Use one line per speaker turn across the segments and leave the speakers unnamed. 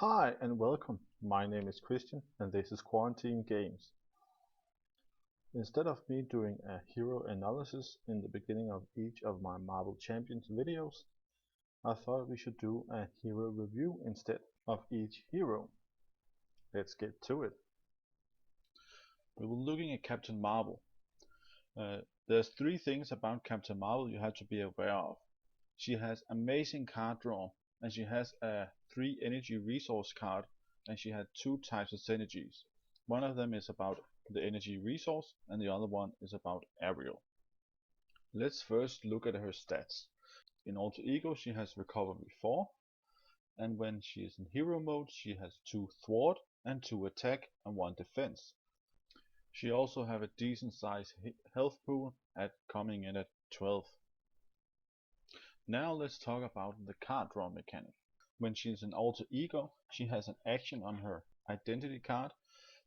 Hi and welcome. My name is Christian and this is Quarantine Games. Instead of me doing a hero analysis in the beginning of each of my Marvel Champions videos, I thought we should do a hero review instead of each hero. Let's get to it. We were looking at Captain Marvel. There's three things about Captain Marvel you have to be aware of. She has amazing card draw, and she has a 3 energy resource card, and she had 2 types of synergies. One of them is about the energy resource and the other one is about aerial. Let's first look at her stats. In Alter Ego she has Recovery 4, and when she is in hero mode she has 2 thwart and 2 attack and 1 defense. She also have a decent size health pool coming in at 12. Now let's talk about the card draw mechanic. When she is in Alter Ego, she has an action on her identity card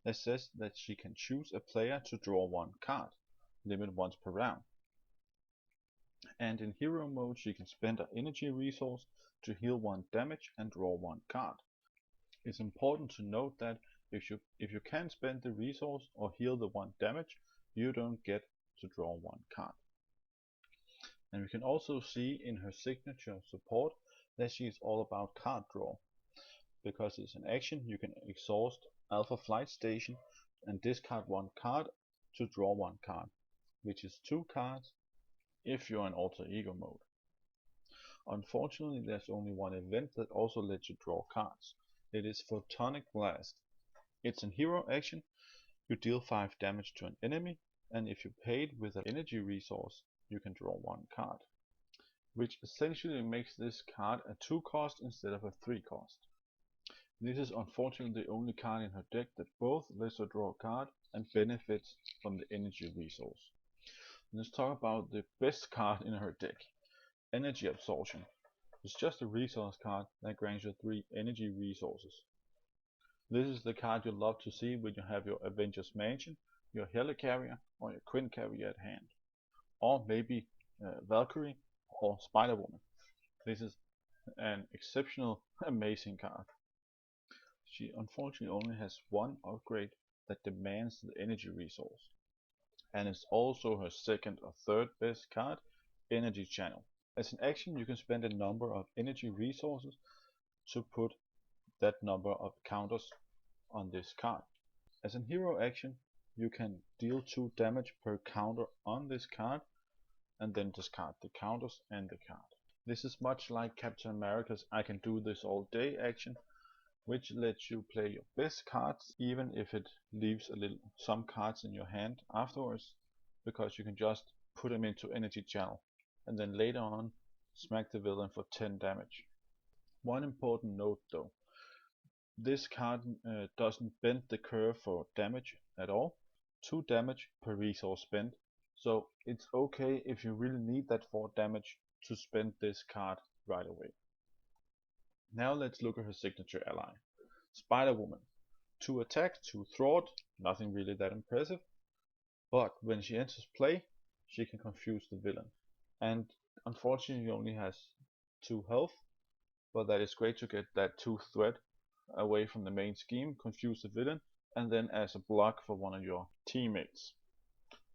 that says that she can choose a player to draw 1 card, limit once per round. And in hero mode she can spend her energy resource to heal 1 damage and draw 1 card. It's important to note that if you can spend the resource or heal the 1 damage, you don't get to draw 1 card. And we can also see in her signature support that she is all about card draw. Because it's an action, you can exhaust Alpha Flight Station and discard 1 card to draw 1 card, which is 2 cards if you're in Alter Ego mode. Unfortunately, there's only one event that also lets you draw cards. It is Photon Blast. It's an hero action. You deal 5 damage to an enemy, and if you paid with an energy resource, you can draw 1 card, which essentially makes this card a 2 cost instead of a 3 cost. This is unfortunately the only card in her deck that both lets her draw a card and benefits from the energy resource. Let's talk about the best card in her deck, Energy Absorption. It's just a resource card that grants you 3 energy resources. This is the card you love to see when you have your Avengers Mansion, your Helicarrier or your Queen Carrier at hand. Or maybe Valkyrie or Spider-Woman. This is an exceptional, amazing card. She unfortunately only has 1 upgrade that demands the energy resource. And it's also her second or third best card, Energy Channel. As an action you can spend a number of energy resources to put that number of counters on this card. As a hero action you can deal 2 damage per counter on this card and then discard the counters and the card. This is much like Captain America's I can do this all day action, which lets you play your best cards even if it leaves some cards in your hand afterwards, because you can just put them into Energy Channel and then later on smack the villain for 10 damage. One important note though, this card doesn't bend the curve for damage at all. 2 damage per resource spent, so it's okay if you really need that 4 damage to spend this card right away. Now let's look at her signature ally, Spider-Woman. 2 attack, 2 thwart, nothing really that impressive, but when she enters play she can confuse the villain, and unfortunately only has 2 health, but that is great to get that 2 threat away from the main scheme, confuse the villain, and then as a block for one of your teammates.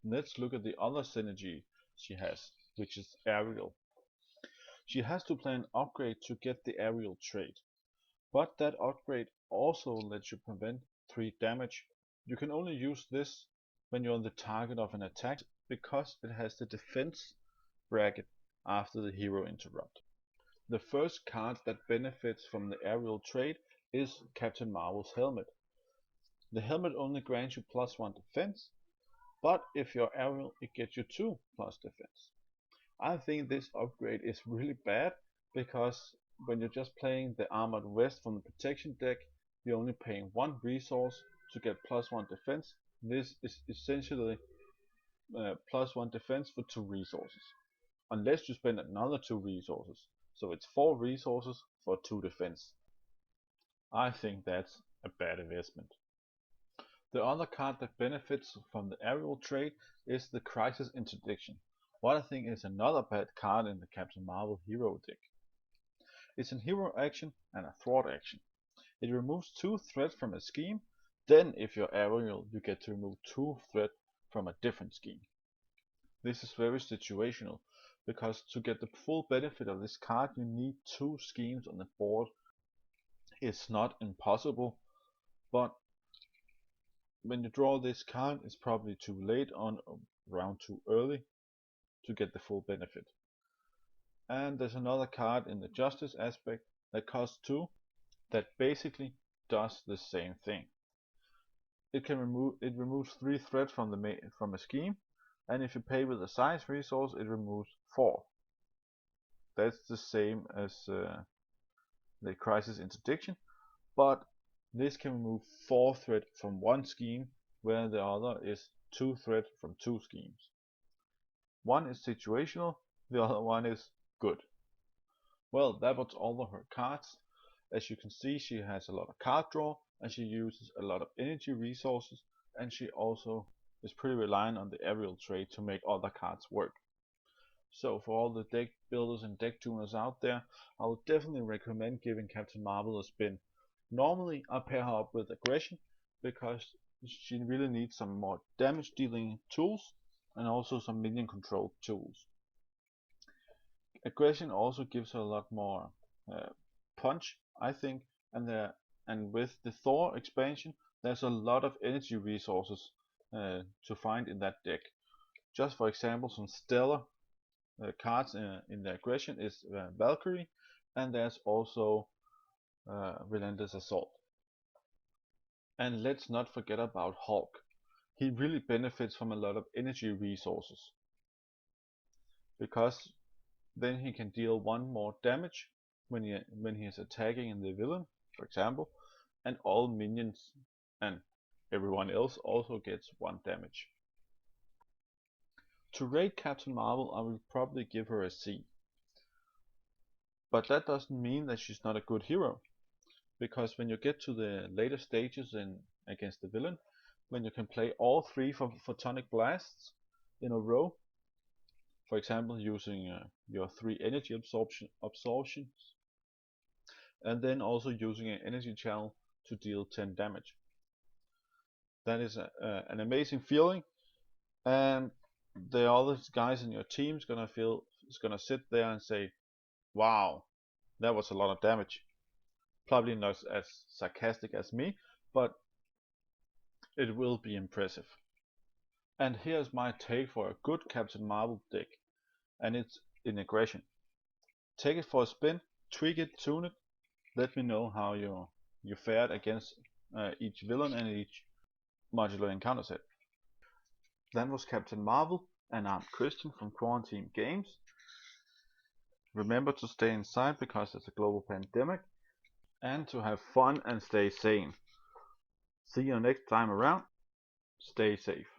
Let's look at the other synergy she has, which is aerial. She has to play an upgrade to get the aerial trait, but that upgrade also lets you prevent 3 damage. You can only use this when you're on the target of an attack because it has the defense bracket after the hero interrupt. The first card that benefits from the aerial trait is Captain Marvel's helmet. The helmet only grants you +1 defense, but if you're aerial it gets you 2 plus defense. I think this upgrade is really bad because when you're just playing the Armored Vest from the protection deck, you're only paying 1 resource to get +1 defense. This is essentially +1 defense for 2 resources, unless you spend another 2 resources, so it's 4 resources for 2 defense. I think that's a bad investment. The other card that benefits from the aerial trait is the Crisis Interdiction, what I think is another bad card in the Captain Marvel hero deck. It's a hero action and a thwart action. It removes 2 threats from a scheme. Then if you're Ariel, you get to remove 2 threats from a different scheme. This is very situational, because to get the full benefit of this card you need 2 schemes on the board. It's not impossible, but when you draw this card it's probably too late on, around too early to get the full benefit. And there's another card in the justice aspect that costs 2 that basically does the same thing. It removes 3 threats from a scheme, and if you pay with a size resource it removes 4. That's the same as the crisis interdiction, but this can remove 4 threats from one scheme, where the other is 2 threats from 2 schemes. One is situational, the other one is good. Well, that was all of her cards. As you can see, she has a lot of card draw, and she uses a lot of energy resources, and she also is pretty reliant on the aerial trait to make other cards work. So for all the deck builders and deck tuners out there, I would definitely recommend giving Captain Marvel a spin. Normally I pair her up with aggression, because she really needs some more damage dealing tools and also some minion control tools. Aggression also gives her a lot more punch, I think, and with the Thor expansion there's a lot of energy resources to find in that deck. Just for example, some stellar cards in the aggression is Valkyrie, and there's also Relentless Assault. And let's not forget about Hulk. He really benefits from a lot of energy resources, because then he can deal 1 more damage when he is attacking the villain, for example, and all minions and everyone else also gets 1 damage. To rate Captain Marvel, I will probably give her a C. But that doesn't mean that she's not a good hero, because when you get to the later stages against the villain, when you can play all 3 Photonic Blasts in a row, for example using your 3 energy absorptions, and then also using an energy channel to deal 10 damage. That is an amazing feeling, and the other guys in your team is gonna sit there and say, wow, that was a lot of damage. Probably not as sarcastic as me, but it will be impressive. And here's my take for a good Captain Marvel deck, and it's in aggression. Take it for a spin, tweak it, tune it, let me know how you fared against each villain and each modular encounter set. That was Captain Marvel, and I'm Christian from Quarantine Games. Remember to stay inside because it's a global pandemic, and to have fun and stay sane. See you next time around. Stay safe.